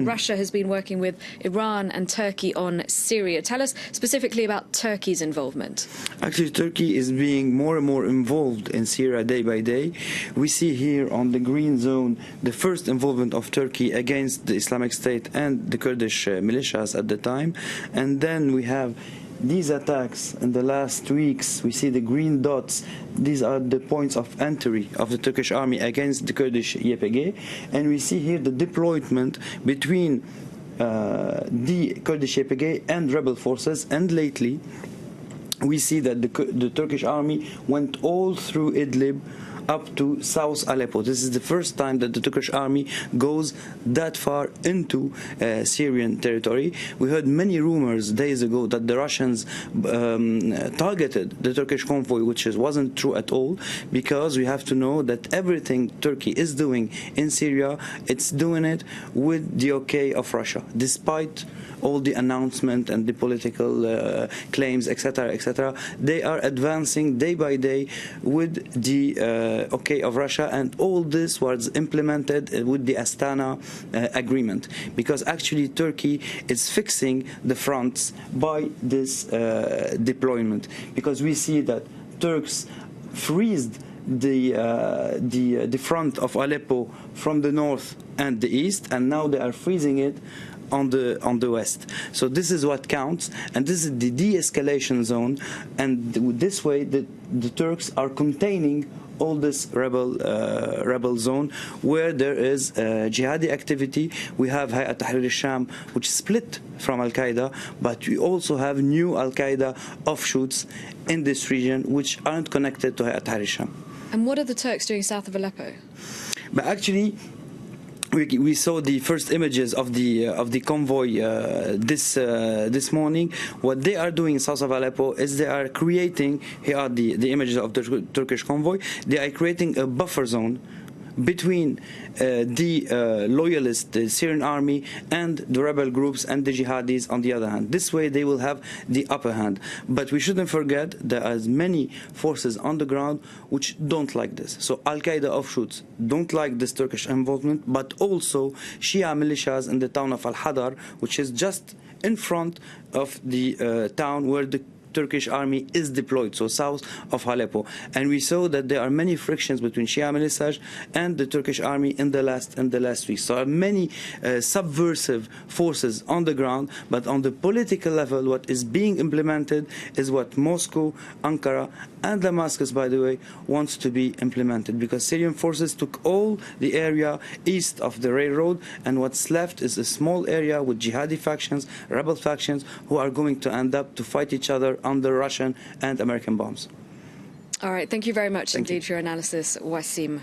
Russia has been working with Iran and Turkey on Syria. Tell us specifically about Turkey's involvement. Actually, Turkey is being more and more involved in Syria day by day. We see here on the green zone the first involvement of Turkey against the Islamic State and the Kurdish militias at the time. And then we have these attacks in the last weeks. We see the green dots. These are the points of entry of the Turkish army against the Kurdish YPG. And we see here the deployment between the Kurdish YPG and rebel forces. And lately, we see that the Turkish army went all through Idlib up to South Aleppo. This is the first time that the Turkish army goes that far into Syrian territory. We heard many rumors days ago that the Russians targeted the Turkish convoy, which wasn't true at all, because we have to know that everything Turkey is doing in Syria, it's doing it with the okay of Russia, despite all the announcement and the political claims, etc., etc. They are advancing day by day with the okay of Russia, and all this was implemented with the Astana agreement, because actually Turkey is fixing the fronts by this deployment, because we see that Turks freezed the front of Aleppo from the north and the east, and now they are freezing it on the west. So this is what counts, and this is the de-escalation zone, and this way the Turks are containing all this rebel zone where there is jihadi activity. We have Hayat Tahrir al-Sham, which is split from Al-Qaeda, but we also have new Al-Qaeda offshoots in this region which aren't connected to Hayat Tahrir al-Sham. And what are the Turks doing south of Aleppo? But actually, we saw the first images of the convoy this morning. What they are doing in south of Aleppo is they are creating, here are the images of the Turkish convoy, they are creating a buffer zone between the loyalist, the Syrian army, and the rebel groups and the jihadis on the other hand. This way they will have the upper hand. But we shouldn't forget there are many forces on the ground which don't like this. So Al-Qaeda offshoots don't like this Turkish involvement, but also Shia militias in the town of Al-Hadar, which is just in front of the town where the Turkish army is deployed, so south of Aleppo. And we saw that there are many frictions between Shia militias and the Turkish army in the last week. So there are many subversive forces on the ground, but on the political level, what is being implemented is what Moscow, Ankara, and Damascus, by the way, wants to be implemented, because Syrian forces took all the area east of the railroad, and what's left is a small area with jihadi factions, rebel factions, who are going to end up to fight each other under Russian and American bombs. All right, thank you very much indeed for your analysis, Wassim.